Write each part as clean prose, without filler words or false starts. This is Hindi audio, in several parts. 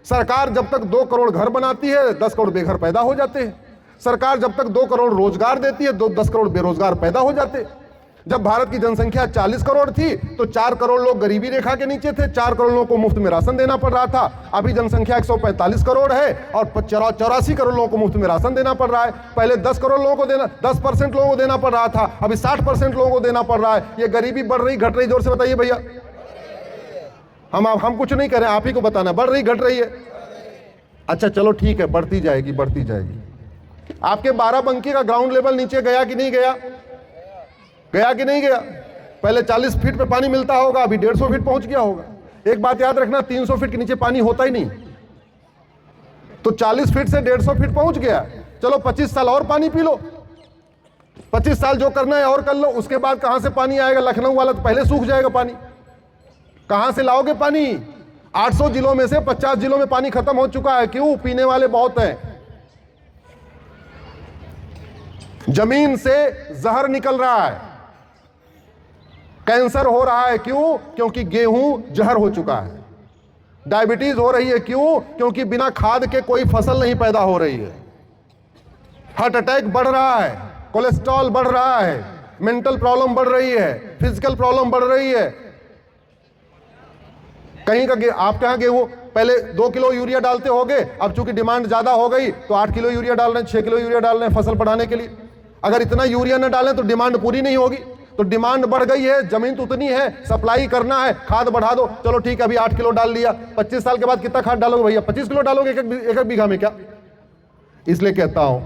सरकार जब तक 2 करोड़ घर बनाती है 10 करोड़ बेघर पैदा हो जाते हैं। सरकार जब तक 2 करोड़ रोजगार देती है 10 करोड़ बेरोजगार पैदा हो जाते। जब भारत की जनसंख्या 40 करोड़ थी तो 4 करोड़ लोग गरीबी रेखा के नीचे थे, 4 करोड़ लोगों को मुफ्त में राशन देना पड़ रहा था। अभी जनसंख्या 145 करोड़ है और 84 करोड़ लोगों को मुफ्त में राशन देना पड़ रहा है। पहले 10 करोड़ लोगों को देना 10% लोगों को देना पड़ रहा था, अभी 60% लोगों को देना पड़ रहा है। ये गरीबी बढ़ रही घट रही, जोर से बताइए भैया। हम कुछ नहीं करें, आप ही को बताना, बढ़ रही घट रही है। अच्छा चलो ठीक है, बढ़ती जाएगी बढ़ती जाएगी। आपके बाराबंकी का ग्राउंड लेवल नीचे गया कि नहीं गया? गया कि नहीं गया? पहले 40 फीट पे पानी मिलता होगा, अभी 150 फीट पहुंच गया होगा। एक बात याद रखना, 300 फीट के नीचे पानी होता ही नहीं। तो 40 फीट से 150 फीट पहुंच गया। चलो 25 साल और पानी पी लो, 25 साल जो करना है और कर लो। उसके बाद कहां से पानी आएगा? लखनऊ वाला तो पहले सूख जाएगा पानी। कहां से लाओगे पानी? 800 जिलों में से 50 जिलों में पानी खत्म हो चुका है। क्यों? पीने वाले बहुत हैं। जमीन से जहर निकल रहा है, कैंसर हो रहा है। क्यों? क्योंकि गेहूं जहर हो चुका है। डायबिटीज हो रही है। क्यों? क्योंकि बिना खाद के कोई फसल नहीं पैदा हो रही है। हार्ट अटैक बढ़ रहा है, कोलेस्ट्रॉल बढ़ रहा है, मेंटल प्रॉब्लम बढ़ रही है, फिजिकल प्रॉब्लम बढ़ रही है। कहीं का आपके यहां गेहूं पहले 2 किलो यूरिया डालते होंगे, अब चूंकि डिमांड ज्यादा हो गई तो 8 किलो यूरिया डाल रहे हैं, 6 किलो यूरिया डाल रहे हैं फसल बढ़ाने के लिए। अगर इतना यूरिया न डालें तो डिमांड पूरी नहीं होगी। तो डिमांड बढ़ गई है, जमीन तो उतनी है, सप्लाई करना है, खाद बढ़ा दो। चलो ठीक है, अभी 8 किलो डाल दिया, 25 साल के बाद कितना खाद डालोगे भैया? 25 किलो डालोगे एक बीघा में क्या? इसलिए कहता हूं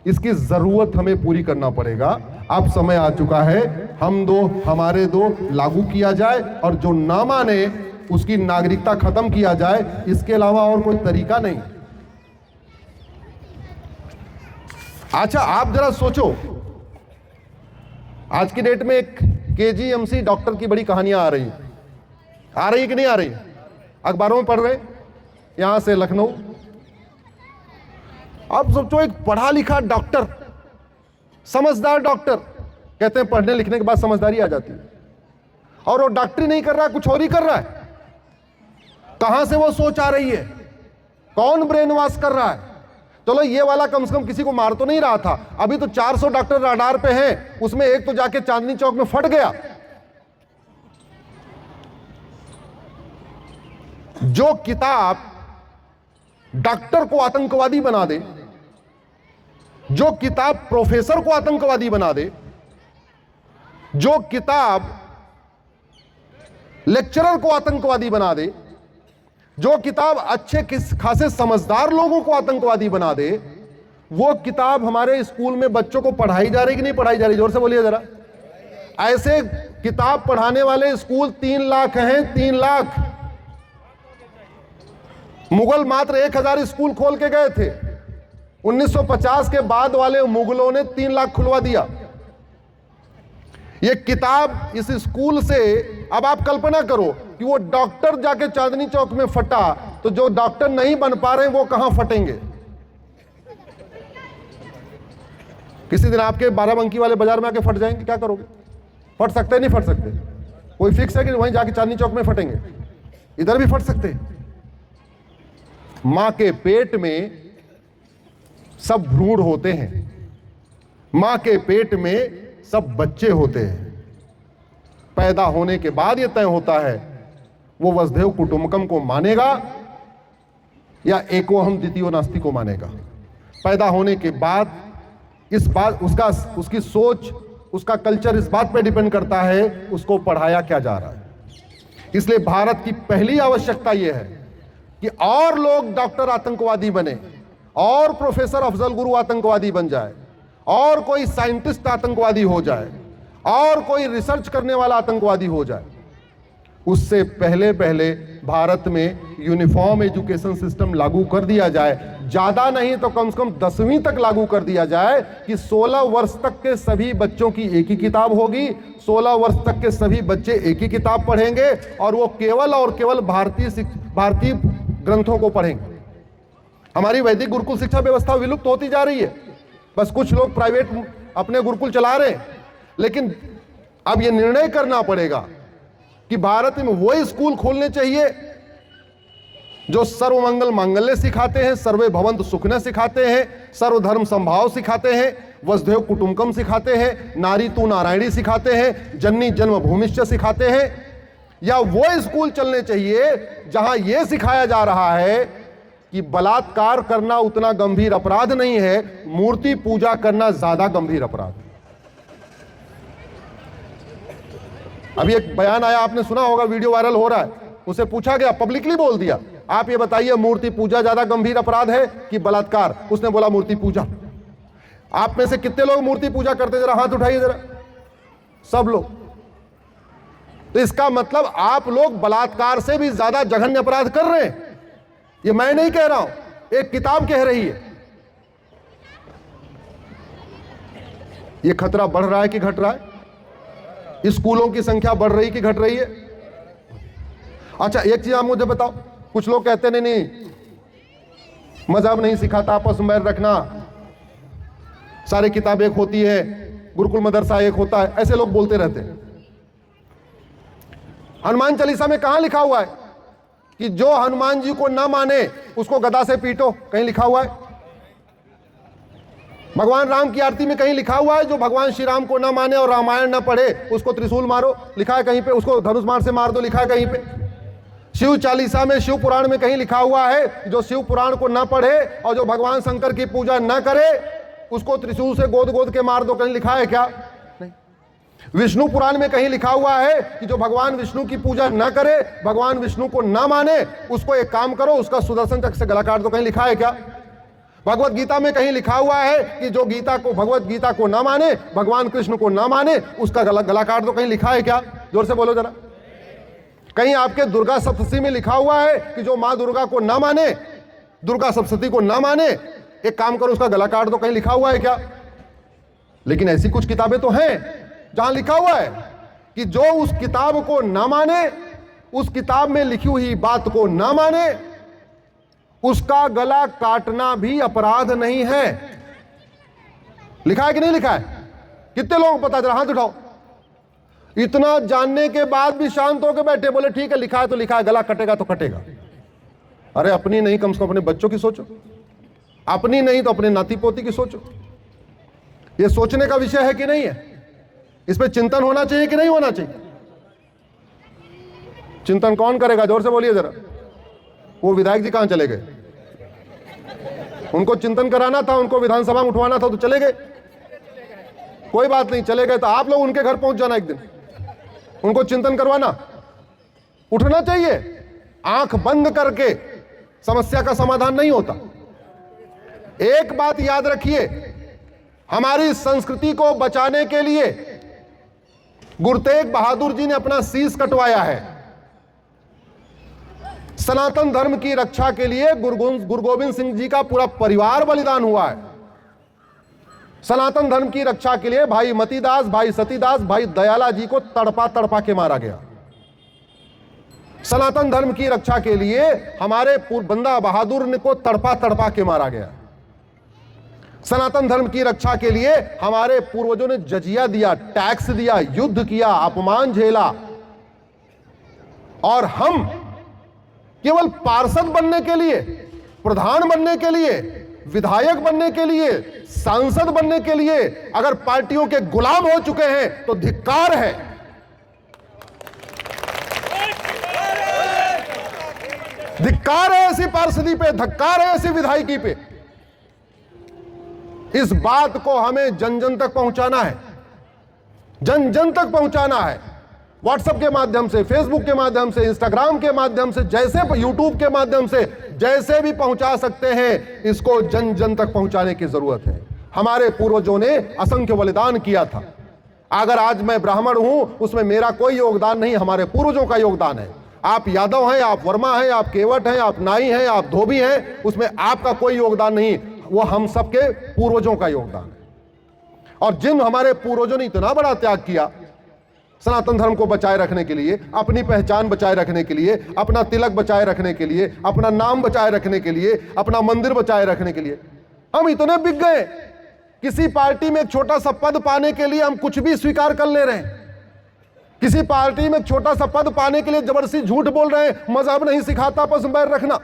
इसकी जरूरत हमें पूरी करना पड़ेगा। अब समय आ चुका है, हम दो हमारे दो लागू किया जाए और जो ना माने उसकी नागरिकता खत्म किया जाए। इसके अलावा और कोई तरीका नहीं। अच्छा आप जरा सोचो, आज की डेट में एक KGMC डॉक्टर की बड़ी कहानियां आ रही है कि नहीं आ रही? अखबारों में पढ़ रहे, यहां से लखनऊ। अब सोचो एक पढ़ा लिखा डॉक्टर, समझदार डॉक्टर, कहते हैं पढ़ने लिखने के बाद समझदारी आ जाती है, और वो डॉक्टरी नहीं कर रहा है, कुछ और ही कर रहा है। कहां से वो सोच आ रही है? कौन ब्रेन वॉश कर रहा है? चलो ये वाला कम से कम किसी को मार तो नहीं रहा था। अभी तो 400 डॉक्टर राडार पे हैं, उसमें एक तो जाके चांदनी चौक में फट गया। जो किताब डॉक्टर को आतंकवादी बना दे, जो किताब प्रोफेसर को आतंकवादी बना दे, जो किताब लेक्चरर को आतंकवादी बना दे, जो किताब अच्छे खासे समझदार लोगों को आतंकवादी बना दे, वो किताब हमारे स्कूल में बच्चों को पढ़ाई जा रही कि नहीं पढ़ाई जा रही? जोर से बोलिए जरा। ऐसे किताब पढ़ाने वाले स्कूल 3 लाख हैं, 3 लाख। मुगल मात्र 1000 स्कूल खोल के गए थे। 1950 के बाद वाले मुगलों ने 3 लाख खुलवा दिया। ये किताब इस स्कूल से, अब आप कल्पना करो कि वो डॉक्टर जाके चांदनी चौक में फटा, तो जो डॉक्टर नहीं बन पा रहे हैं वो कहां फटेंगे? किसी दिन आपके बाराबंकी वाले बाजार में आके फट जाएंगे, क्या करोगे? फट सकते हैं, नहीं फट सकते? कोई फिक्स है कि वहीं जाके चांदनी चौक में फटेंगे? इधर भी फट सकते हैं। मां के पेट में सब भ्रूण होते हैं, मां के पेट में सब बच्चे होते हैं। पैदा होने के बाद यह तय होता है वो वसुधैव कुटुंबकम को मानेगा या एकोहम द्वितीयो नास्ति को मानेगा। पैदा होने के बाद इस बात उसकी सोच, उसका कल्चर इस बात पे डिपेंड करता है उसको पढ़ाया क्या जा रहा है। इसलिए भारत की पहली आवश्यकता यह है कि और लोग डॉक्टर आतंकवादी बने, और प्रोफेसर अफजल गुरु आतंकवादी बन जाए, और कोई साइंटिस्ट आतंकवादी हो जाए, और कोई रिसर्च करने वाला आतंकवादी हो जाए। उससे पहले पहले भारत में यूनिफॉर्म एजुकेशन सिस्टम लागू कर दिया जाए। ज्यादा नहीं तो कम से कम 10वीं तक लागू कर दिया जाए कि 16 वर्ष तक के सभी बच्चों की एक ही किताब होगी, 16 वर्ष तक के सभी बच्चे एक ही किताब पढ़ेंगे, और वो केवल और केवल भारतीय ग्रंथों को पढ़ेंगे। हमारी वैदिक गुरुकुल शिक्षा व्यवस्था विलुप्त होती जा रही है। बस कुछ लोग प्राइवेट अपने गुरुकुल चला रहे हैं, लेकिन अब यह निर्णय करना पड़ेगा कि भारत में वही स्कूल खोलने चाहिए जो सर्वमंगल मांगल्य सिखाते हैं, सर्वे भवंतु सुखिनः सिखाते हैं, सर्वधर्म संभाव सिखाते हैं, वसुधैव कुटुंबकम सिखाते हैं, नारी तू नारायणी सिखाते हैं, जननी जन्मभूमिश्च सिखाते हैं, या वो स्कूल चलने चाहिए जहां यह सिखाया जा रहा है कि बलात्कार करना उतना गंभीर अपराध नहीं है, मूर्ति पूजा करना ज्यादा गंभीर अपराध है। अभी एक बयान आया, आपने सुना होगा, वीडियो वायरल हो रहा है, उसे पूछा गया, पब्लिकली बोल दिया, आप ये बताइए मूर्ति पूजा ज्यादा गंभीर अपराध है कि बलात्कार? उसने बोला मूर्ति पूजा। आप में से कितने लोग मूर्ति पूजा करते, जरा हाथ उठाइए जरा, सब लोग। तो इसका मतलब आप लोग बलात्कार से भी ज्यादा जघन्य अपराध कर रहे हैं। ये मैं नहीं कह रहा हूं, एक किताब कह रही है। ये खतरा बढ़ रहा है कि घट रहा है? स्कूलों की संख्या बढ़ रही कि घट रही है? अच्छा एक चीज आप मुझे बताओ, कुछ लोग कहते नहीं मजहब नहीं सिखाता आपस में रखना, सारी किताब एक होती है, गुरुकुल मदरसा एक होता है, ऐसे लोग बोलते रहते हैं। हनुमान चालीसा में कहां लिखा हुआ है कि जो हनुमान जी को ना माने उसको गदा से पीटो? कहीं लिखा हुआ है? भगवान राम की आरती में कहीं लिखा हुआ है जो भगवान श्री राम को ना माने और रामायण ना पढ़े उसको त्रिशूल मारो? लिखा है कहीं पे? उसको धनुष बाण से मार दो? लिखा है कहीं पे? शिव चालीसा में, शिव पुराण में कहीं लिखा हुआ है जो शिव पुराण को ना पढ़े और जो भगवान शंकर की पूजा ना करे उसको त्रिशूल से गोद गोद के मार दो? कहीं लिखा है क्या? नहीं। विष्णु पुराण में कहीं लिखा हुआ है कि जो भगवान विष्णु की पूजा ना करे, भगवान विष्णु को ना माने, उसको एक काम करो, उसका सुदर्शन चक्र से गला काट दो? कहीं लिखा है क्या? भगवत गीता में कहीं लिखा हुआ है कि जो भगवत गीता को ना माने, भगवान कृष्ण को ना माने, उसका गला काट दो? कहीं लिखा है क्या? जोर से बोलो जरा। कहीं आपके दुर्गा सप्तशती में लिखा हुआ है कि जो मां दुर्गा को ना माने, दुर्गा सप्तशती को ना माने, एक काम करो, उसका गला काट दो? कहीं लिखा हुआ है क्या? लेकिन ऐसी कुछ किताबें तो हैं जहां लिखा हुआ है कि जो उस किताब को ना माने, उस किताब में लिखी हुई बात को ना माने, उसका गला काटना भी अपराध नहीं है। लिखा है कि नहीं लिखा है? कितने लोगों को पता? जरा हाथ उठाओ। इतना जानने के बाद भी शांत होकर बैठे, बोले ठीक है लिखा है तो लिखा है, गला कटेगा तो कटेगा। अरे अपनी नहीं, कम से कम अपने बच्चों की सोचो, अपनी नहीं तो अपने नाती पोती की सोचो। यह सोचने का विषय है कि नहीं है? इस पर चिंतन होना चाहिए कि नहीं होना चाहिए? चिंतन कौन करेगा? जोर से बोलिए जरा। वो विधायक जी कहां चले गए? उनको चिंतन कराना था, उनको विधानसभा में उठवाना था तो चले गए। कोई बात नहीं, चले गए तो आप लोग उनके घर पहुंच जाना एक दिन, उनको चिंतन करवाना। उठना चाहिए। आंख बंद करके समस्या का समाधान नहीं होता। एक बात याद रखिए, हमारी संस्कृति को बचाने के लिए गुरु तेग बहादुर जी ने अपना शीश कटवाया है। सनातन धर्म की रक्षा के लिए गुरु गोविंद सिंह जी का पूरा परिवार बलिदान हुआ है। सनातन धर्म की रक्षा के लिए भाई मतीदास, भाई सतीदास, भाई दयाला जी को तड़पा तड़पा के मारा गया। सनातन धर्म की रक्षा के लिए हमारे बंदा बहादुर को तड़पा तड़पा के मारा गया। सनातन धर्म की रक्षा के लिए हमारे पूर्वजों ने जजिया दिया, टैक्स दिया, युद्ध किया, अपमान झेला, और हम केवल पार्षद बनने के लिए, प्रधान बनने के लिए, विधायक बनने के लिए, सांसद बनने के लिए अगर पार्टियों के गुलाम हो चुके हैं तो धिक्कार है। धिक्कार है ऐसी पार्षदी पे, धिक्कार है ऐसी विधायकी पे। इस बात को हमें जन जन तक पहुंचाना है, जन जन तक पहुंचाना है। व्हाट्सएप के माध्यम से, फेसबुक के माध्यम से, इंस्टाग्राम के माध्यम से, जैसे यूट्यूब के माध्यम से, जैसे भी पहुंचा सकते हैं, इसको जन जन तक पहुंचाने की जरूरत है। हमारे पूर्वजों ने असंख्य बलिदान किया था। अगर आज मैं ब्राह्मण हूं उसमें मेरा कोई योगदान नहीं, हमारे पूर्वजों का योगदान है। आप यादव हैं, आप वर्मा हैं, आप केवट हैं, आप नाई हैं, आप धोबी हैं, उसमें आपका कोई योगदान नहीं, वो हम सबके पूर्वजों का योगदान है। और जिन हमारे पूर्वजों ने इतना बड़ा त्याग किया सनातन धर्म को बचाए रखने के लिए, अपनी पहचान बचाए रखने के लिए, अपना तिलक बचाए रखने के लिए, अपना नाम बचाए रखने के लिए, अपना मंदिर बचाए रखने के लिए, हम इतने बिक गए। किसी पार्टी में एक छोटा सा पद पाने के लिए हम कुछ भी स्वीकार कर ले रहे हैं। किसी पार्टी में एक छोटा सा पद पाने के लिए जबरदस्ती झूठ बोल रहे हैं, मजहब नहीं सिखाता आपस में बैर रखना।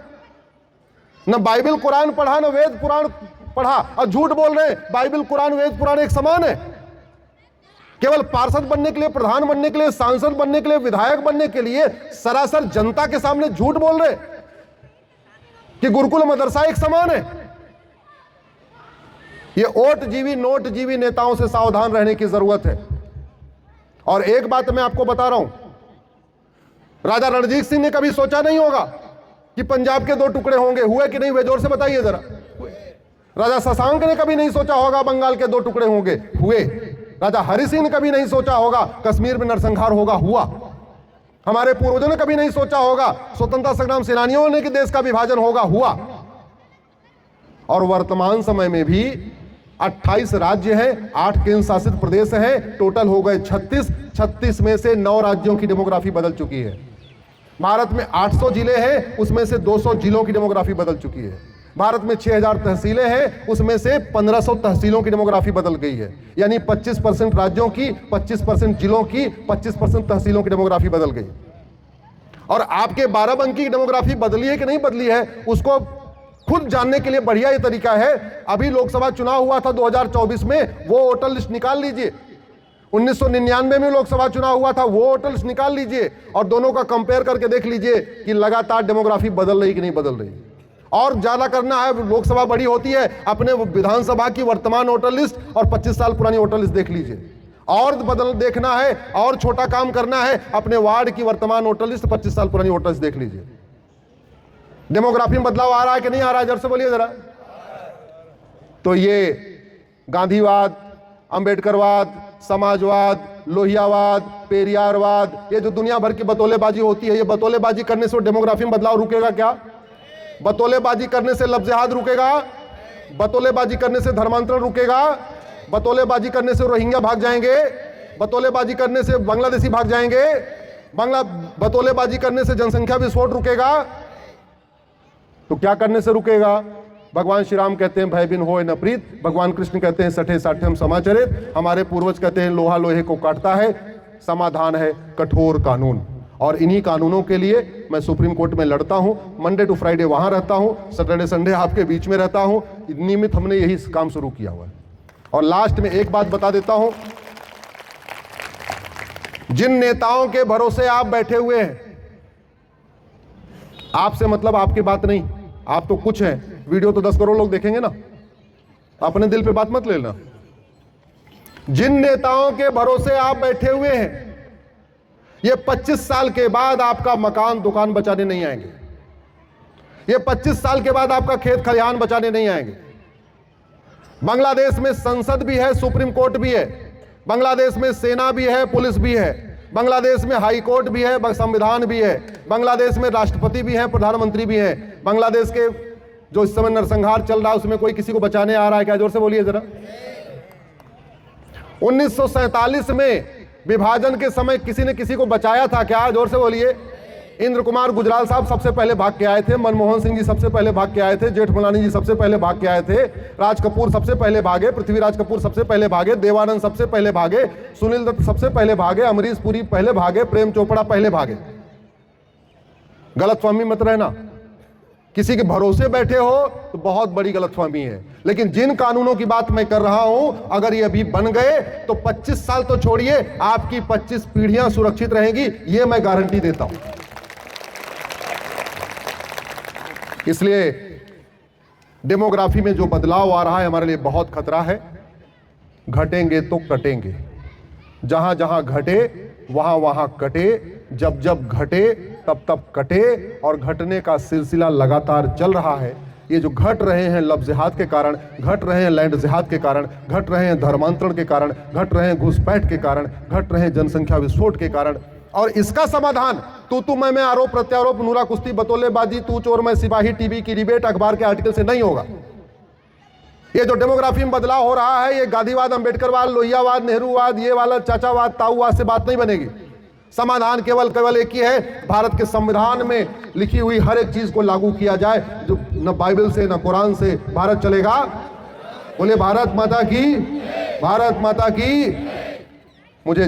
न बाइबल कुरान पढ़ा, न वेद पुराण पढ़ा, और झूठ बोल रहे हैं बाइबल कुरान वेद पुराण एक समान है। केवल पार्षद बनने के लिए, प्रधान बनने के लिए, सांसद बनने के लिए, विधायक बनने के लिए सरासर जनता के सामने झूठ बोल रहे कि गुरुकुल मदरसा एक समान है। ये ओट जीवी नोट जीवी नेताओं से सावधान रहने की जरूरत है। और एक बात मैं आपको बता रहा हूं, राजा रणजीत सिंह ने कभी सोचा नहीं होगा कि पंजाब के 2 टुकड़े होंगे। हुए कि नहीं हुए, जोर से बताइए जरा। राजा शशांक ने कभी नहीं सोचा होगा बंगाल के 2 टुकड़े होंगे। हुए। राजा हरि सिंह ने कभी नहीं सोचा होगा कश्मीर में नरसंहार होगा। हुआ। हमारे पूर्वजों ने कभी नहीं सोचा होगा स्वतंत्रता संग्राम सेनानियों ने कि देश का विभाजन होगा। हुआ। और वर्तमान समय में भी 28 राज्य हैं, 8 केंद्र शासित प्रदेश हैं, टोटल हो गए 36। 36 में से 9 राज्यों की डेमोग्राफी बदल चुकी है। भारत में 800 जिले हैं, उसमें से 200 जिलों की डेमोग्राफी बदल चुकी है। भारत में 6000 तहसीलें हैं, उसमें से 1500 तहसीलों की डेमोग्राफी बदल गई है। यानी 25% राज्यों की, 25% जिलों की, 25% तहसीलों की डेमोग्राफी बदल गई। और आपके 12 अंकी की डेमोग्राफी बदली है कि नहीं बदली है, उसको खुद जानने के लिए बढ़िया ये तरीका है। अभी लोकसभा चुनाव हुआ था 2024 में, वो वोटर लिस्ट निकाल लीजिए। 1999 में लोकसभा चुनाव हुआ था, वो वोटर लिस्ट निकाल लीजिए और दोनों का कंपेयर करके देख लीजिए कि लगातार डेमोग्राफी बदल रही कि नहीं बदल रही। और ज्यादा करना है, लोकसभा बड़ी होती है, अपने विधानसभा की वर्तमान वोटर लिस्ट और 25 साल पुरानी वोटर लिस्ट देख लीजिए। और बदल देखना है, और छोटा काम करना है, अपने वार्ड की वर्तमान वोटर लिस्ट, 25 साल पुरानी वोटर लिस्ट देख लीजिए। डेमोग्राफी में बदलाव आ रहा है कि नहीं आ रहा है, जरा से बोलिए जरा। तो ये गांधीवाद, अंबेडकरवाद, समाजवाद, लोहियावाद, पेरियारवाद, ये जो दुनिया भर की बतौलेबाजी होती है, ये बतौलेबाजी करने से डेमोग्राफी में बदलाव रुकेगा क्या? बतौलेबाजी करने से लफ्ज़-ए-जिहाद रुकेगा? बतौलेबाजी करने से धर्मांतरण रुकेगा? बतौलेबाजी करने से रोहिंग्या भाग जाएंगे? बतौलेबाजी करने से बांग्लादेशी भाग जाएंगे? बतौलेबाजी करने से जनसंख्या विस्फोट रुकेगा? तो क्या करने से रुकेगा? भगवान श्री राम कहते हैं भय बिन होए न प्रीत, भगवान कृष्ण कहते हैं सठे साठ्यम समाचरित, हमारे पूर्वज कहते हैं लोहा लोहे को काटता है। समाधान है कठोर कानून। और इन्हीं कानूनों के लिए मैं सुप्रीम कोर्ट में लड़ता हूं। मंडे टू फ्राइडे वहां रहता हूं, सैटरडे संडे आपके बीच में रहता हूं। नियमित हमने यही काम शुरू किया हुआ है। और लास्ट में एक बात बता देता हूं, जिन नेताओं के भरोसे आप बैठे हुए हैं, आपसे मतलब आपकी बात नहीं, आप तो कुछ हैं, वीडियो तो 10 करोड़ लोग देखेंगे ना, अपने दिल पे बात मत लेना। जिन नेताओं के भरोसे आप बैठे हुए हैं, ये 25 साल के बाद आपका मकान दुकान बचाने नहीं आएंगे। ये 25 साल के बाद आपका खेत खलिहान बचाने नहीं आएंगे। बांग्लादेश में संसद भी है, सुप्रीम कोर्ट भी है, बांग्लादेश में सेना भी है, पुलिस भी है, बांग्लादेश में हाई कोर्ट भी है, संविधान भी है, बांग्लादेश में राष्ट्रपति भी है, प्रधानमंत्री भी है। बांग्लादेश के जो इस समय नरसंहार चल रहा है उसमें कोई किसी को बचाने आ रहा है क्या? जोर से बोलिए जरा। 1947 में विभाजन के समय किसी ने किसी को बचाया था क्या? जोर से बोलिए। इंद्र कुमार गुजराल साहब सबसे पहले भाग के आए थे, मनमोहन सिंह जी सबसे पहले भाग के आए थे, जेठमलानी जी सबसे पहले भाग के आए थे, राज कपूर सबसे पहले भागे, पृथ्वीराज कपूर सबसे पहले भागे, देवानंद सबसे पहले भागे, सुनील दत्त सबसे पहले भागे, अमरीश पुरी पहले भागे, प्रेम चोपड़ा पहले भागे। गलतफहमी मत रहना, किसी के भरोसे बैठे हो तो बहुत बड़ी गलतफहमी है। लेकिन जिन कानूनों की बात मैं कर रहा हूं, अगर ये अभी बन गए तो 25 साल तो छोड़िए, आपकी 25 पीढ़ियां सुरक्षित रहेंगी, ये मैं गारंटी देता हूं। इसलिए डेमोग्राफी में जो बदलाव आ रहा है हमारे लिए बहुत खतरा है। घटेंगे तो कटेंगे, जहां जहां घटे वहां वहां कटे, जब जब घटे तब तब कटे, और घटने का सिलसिला लगातार चल रहा है। ये जो घट रहे हैं लफ्ज़-ए-जिहाद के कारण, घट रहे हैं लैंड-जिहाद के कारण, घट रहे हैं धर्मांतरण के कारण, घट रहे हैं घुसपैठ के कारण, घट रहे हैं जनसंख्या विस्फोट के कारण। और इसका समाधान तू मैं आरोप प्रत्यारोप, नूरा कुश्ती, बतौलेबाजी, तू चोर मैं सिपाही, टीवी की डिबेट, अखबार के आर्टिकल से नहीं होगा। ये जो डेमोग्राफी में बदलाव हो रहा है, ये गांधीवाद, अंबेडकरवाद, लोहियावाद, नेहरूवाद, ये वाला चाचावाद, ताऊवाद से बात नहीं बनेगी। समाधान केवल एक ही है, भारत के संविधान में लिखी हुई हर एक चीज को लागू किया जाए। जो न बाइबल से न कुरान से भारत चलेगा। बोले भारत माता की, भारत माता की। मुझे